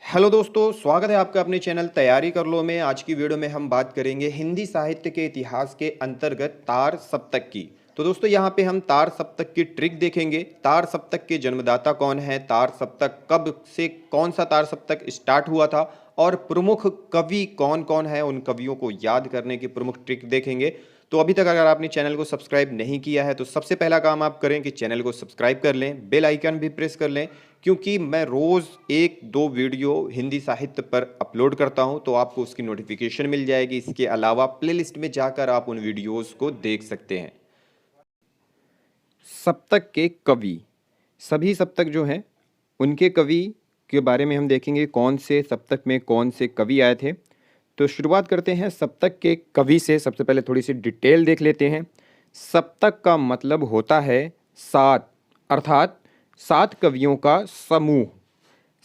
Hello दोस्तों, स्वागत है आपका अपने चैनल तैयारी कर लो में। आज की वीडियो में हम बात करेंगे हिंदी साहित्य के इतिहास के अंतर्गत तार सप्तक की। तो दोस्तों यहाँ पे हम तार सप्तक की ट्रिक देखेंगे। तार सप्तक के जन्मदाता कौन है, तार सप्तक कब से कौन सा तार सप्तक स्टार्ट हुआ था और प्रमुख कवि कौन कौन है, उन कवियों को याद करने की प्रमुख ट्रिक देखेंगे। तो अभी तक अगर आपने चैनल को सब्सक्राइब नहीं किया है तो सबसे पहला काम आप करें कि चैनल को सब्सक्राइब कर लें, बेल आइकन भी प्रेस कर लें, क्योंकि मैं रोज़ एक दो वीडियो हिंदी साहित्य पर अपलोड करता हूं तो आपको उसकी नोटिफिकेशन मिल जाएगी। इसके अलावा प्लेलिस्ट में जाकर आप उन वीडियोस को देख सकते हैं। सप्तक के कवि, सभी सप्तक जो हैं उनके कवि के बारे में हम देखेंगे, कौन से सप्तक में कौन से कवि आए थे। तो शुरुआत करते हैं सप्तक के कवि से। सबसे पहले थोड़ी सी डिटेल देख लेते हैं। सप्तक का मतलब होता है सात, अर्थात 7 कवियों का समूह।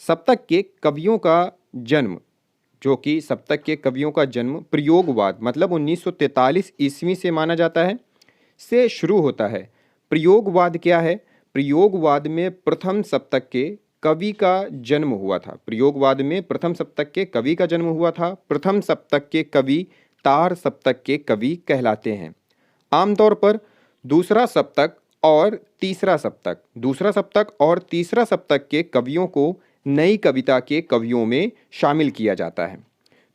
सप्तक के कवियों का जन्म, जो कि सप्तक के कवियों का जन्म प्रयोगवाद मतलब 1943 ईस्वी से माना जाता है, से शुरू होता है। प्रयोगवाद क्या है? प्रयोगवाद में प्रथम सप्तक के कवि का जन्म हुआ था। प्रयोगवाद में प्रथम सप्तक के कवि का जन्म हुआ था। प्रथम सप्तक के कवि तार सप्तक के कवि कहलाते हैं। आमतौर पर दूसरा सप्तक और तीसरा सप्तक, दूसरा सप्तक और तीसरा सप्तक के कवियों को नई कविता के कवियों में शामिल किया जाता है।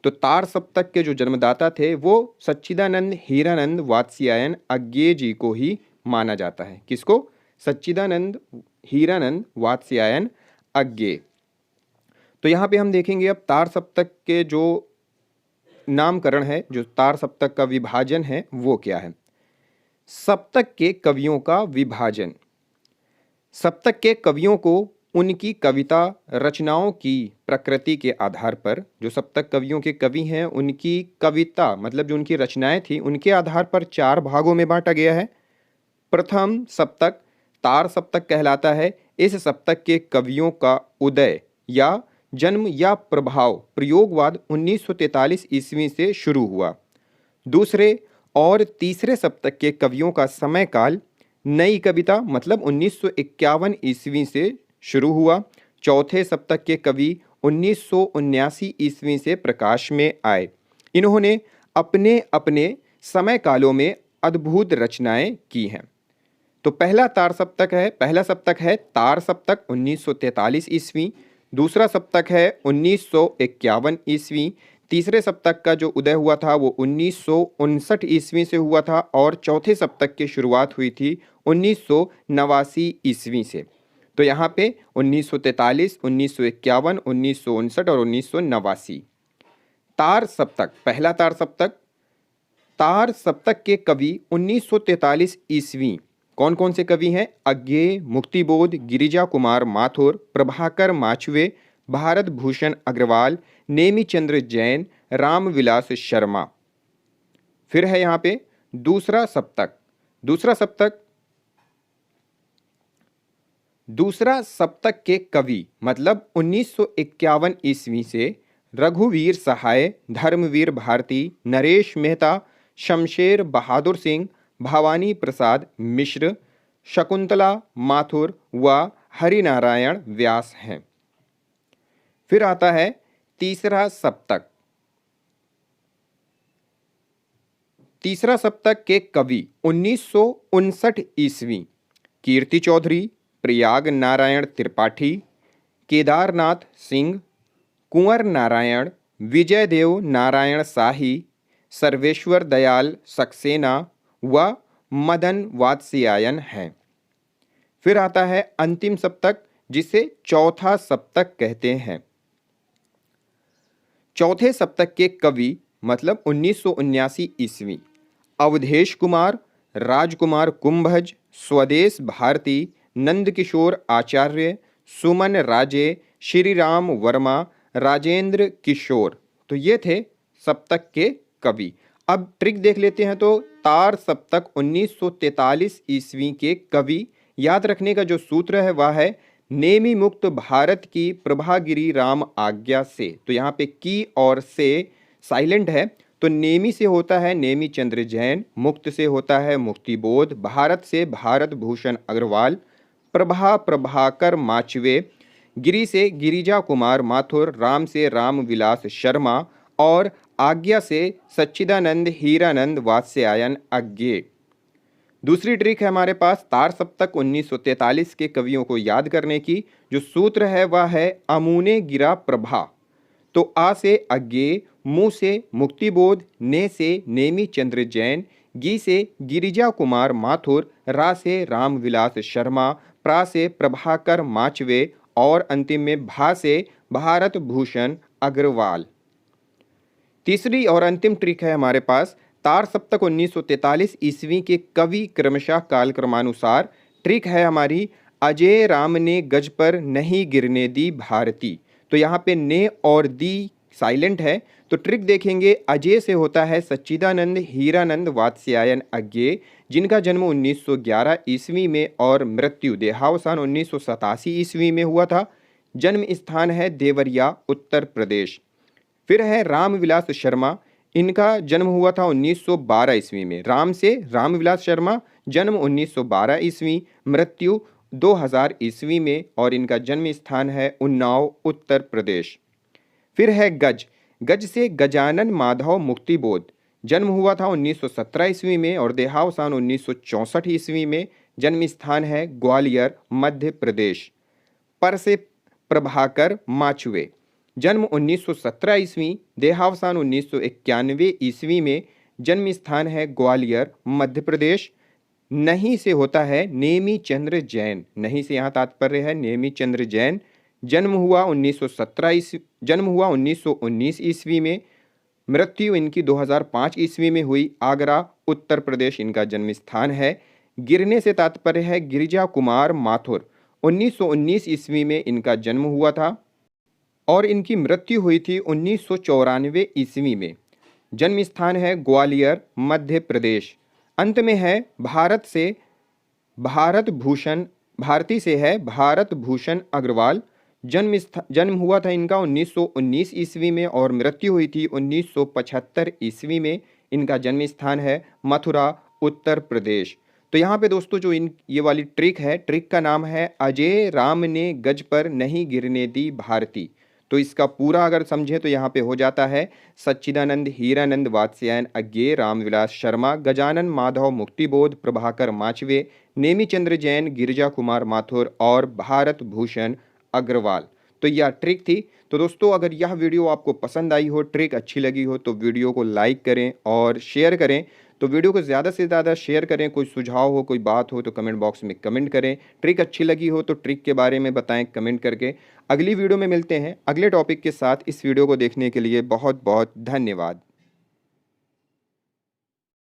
तो तार सप्तक के जो जन्मदाता थे वो सच्चिदानंद हीरानंद वात्स्यायन अज्ञेय जी को ही माना जाता है। किसको? सच्चिदानंद हीरानंद वात्स्यायन अज्ञेय। तो यहाँ पे हम देखेंगे अब तार सप्तक के जो नामकरण है, जो तार सप्तक का विभाजन है वो क्या है। सप्तक के कवियों का विभाजन। सप्तक के कवियों को उनकी कविता रचनाओं की प्रकृति के आधार पर, जो सप्तक कवियों के कवि हैं उनकी कविता मतलब जो उनकी रचनाएं थी उनके आधार पर 4 भागों में बांटा गया है। प्रथम सप्तक तार सप्तक कहलाता है। इस सप्तक के कवियों का उदय या जन्म या प्रभाव प्रयोगवाद 1943 ईस्वी से शुरू हुआ। दूसरे और तीसरे सप्तक के कवियों का समय काल नई कविता मतलब 1951 ईस्वी से शुरू हुआ। चौथे सप्तक के कवि 1979 ईस्वी से प्रकाश में आए। इन्होंने अपने अपने समय कालों में अद्भुत रचनाएं की हैं। तो पहला सप्तक है तार सप्तक 1943 ईस्वी। दूसरा सप्तक है 1951 ईस्वी। तीसरे सप्तक का जो उदय हुआ था वो 1959 ईस्वी से हुआ था और चौथे सप्तक की शुरुआत हुई थी 1989 ईस्वी से। तो यहाँ पे 1943, 1951, 1959 और 1989। तार सप्तक, पहला तार सप्तक के कवि 1943 ईस्वी कौन कौन से कवि हैं? अज्ञेय, मुक्तिबोध, गिरिजा कुमार माथुर, प्रभाकर माचवे, भारत भूषण अग्रवाल, नेमीचंद्र जैन, रामविलास शर्मा। फिर है यहाँ पे दूसरा सप्तक। दूसरा सप्तक के कवि मतलब 1951 ईस्वी से रघुवीर सहाय, धर्मवीर भारती, नरेश मेहता, शमशेर बहादुर सिंह, भवानी प्रसाद मिश्र, शकुंतला माथुर व हरिनारायण व्यास हैं। फिर आता है तीसरा सप्तक। तीसरा सप्तक के कवि 1959 ईस्वी कीर्ति चौधरी, प्रयाग नारायण त्रिपाठी, केदारनाथ सिंह, कुंवर नारायण, विजयदेव नारायण शाही, सर्वेश्वर दयाल सक्सेना व मदन वात्स्यायन हैं। फिर आता है अंतिम सप्तक जिसे चौथा सप्तक कहते हैं। चौथे सप्तक के कवि मतलब 1979 ईस्वी अवधेश कुमार, राजकुमार कुंभज, स्वदेश भारती, नंदकिशोर आचार्य, सुमन राजे, श्री राम वर्मा, राजेंद्र किशोर। तो ये थे सप्तक के कवि। अब ट्रिक देख लेते हैं। तो तार सप्तक 1943 ईस्वी के कवि याद रखने का जो सूत्र है वह है नेमी मुक्त भारत की प्रभागिरी राम आज्ञा से। तो यहाँ पे की और से साइलेंट है। तो नेमी से होता है नेमी चंद्र जैन, मुक्त से होता है मुक्तिबोध, भारत से भारत भूषण अग्रवाल, प्रभाकर माचवे, गिरी से गिरिजा कुमार माथुर, राम से रामविलास शर्मा और आज्ञा से सच्चिदानंद हीरानंद वात्स्यायन अज्ञे। दूसरी ट्रिक है हमारे पास तार सप्तक 1943 के कवियों को याद करने की। जो सूत्र है वह है अमूने गिरा प्रभा। तो आ से अज्ञे, मु से मुक्तिबोध, ने से नेमी चंद्र जैन, गी से गिरिजा कुमार माथुर, रा से रामविलास शर्मा, प्रा से प्रभाकर माचवे और अंतिम में भा से भारत भूषण अग्रवाल। तीसरी और अंतिम ट्रिक है हमारे पास तार सप्तक 1943 ईस्वी के कवि क्रमशः कालक्रमानुसार। ट्रिक है हमारी अजय राम ने गज पर नहीं गिरने दी भारती। तो यहाँ पे ने और दी साइलेंट है। तो ट्रिक देखेंगे, अजय से होता है सच्चिदानंद हीरानंद वात्स्यायन अज्ञे, जिनका जन्म 1911 ईस्वी में और मृत्यु देहावसान 1987 ईस्वी में हुआ था। जन्म स्थान है देवरिया उत्तर प्रदेश। फिर है रामविलास शर्मा, इनका जन्म हुआ था 1912 ईस्वी में। राम से रामविलास शर्मा, जन्म 1912 ईस्वी, मृत्यु 2000 ईस्वी में और इनका जन्म स्थान है उन्नाव उत्तर प्रदेश। फिर है गज, गज से गजानन माधव मुक्तिबोध, जन्म हुआ था 1917 ईस्वी में और देहावसान 1964 ईस्वी में। जन्म स्थान है ग्वालियर मध्य प्रदेश। पर से प्रभाकर माचवे, जन्म 1917 ईस्वी, देहावसान 1991 ईस्वी में। जन्म स्थान है ग्वालियर मध्य प्रदेश। नहीं से होता है नेमी चंद्र जैन, नहीं से यहाँ तात्पर्य है नेमी चंद्र जैन, जन्म हुआ 1919 ईस्वी में। मृत्यु इनकी 2005 ईस्वी में हुई। आगरा उत्तर प्रदेश इनका जन्म स्थान है। गिरने से तात्पर्य है गिरिजा कुमार माथुर, 1919 ईस्वी में इनका जन्म हुआ था और इनकी मृत्यु हुई थी 1994 ईस्वी में। जन्म स्थान है ग्वालियर मध्य प्रदेश। अंत में है भारत से भारत भूषण, भारती से है भारत भूषण अग्रवाल, जन्म हुआ था इनका 1919 ईस्वी में और मृत्यु हुई थी 1975 ईस्वी में। इनका जन्म स्थान है मथुरा उत्तर प्रदेश। तो यहाँ पे दोस्तों जो ये वाली ट्रिक है, ट्रिक का नाम है अजय राम ने गज पर नहीं गिरने दी भारती। तो इसका पूरा अगर समझें तो यहाँ पे हो जाता है सच्चिदानंद हीरानंद वात्स्यायन अज्ञे, रामविलास शर्मा, गजानन माधव मुक्तिबोध, प्रभाकर माचवे, नेमीचंद्र जैन, गिरिजा कुमार माथुर और भारत भूषण अग्रवाल। तो यह ट्रिक थी। तो दोस्तों अगर यह वीडियो आपको पसंद आई हो, ट्रिक अच्छी लगी हो तो वीडियो को लाइक करें और शेयर करें। तो वीडियो को ज़्यादा से ज़्यादा शेयर करें। कोई सुझाव हो, कोई बात हो तो कमेंट बॉक्स में कमेंट करें। ट्रिक अच्छी लगी हो तो ट्रिक के बारे में बताएं कमेंट करके। अगली वीडियो में मिलते हैं अगले टॉपिक के साथ। इस वीडियो को देखने के लिए बहुत बहुत धन्यवाद।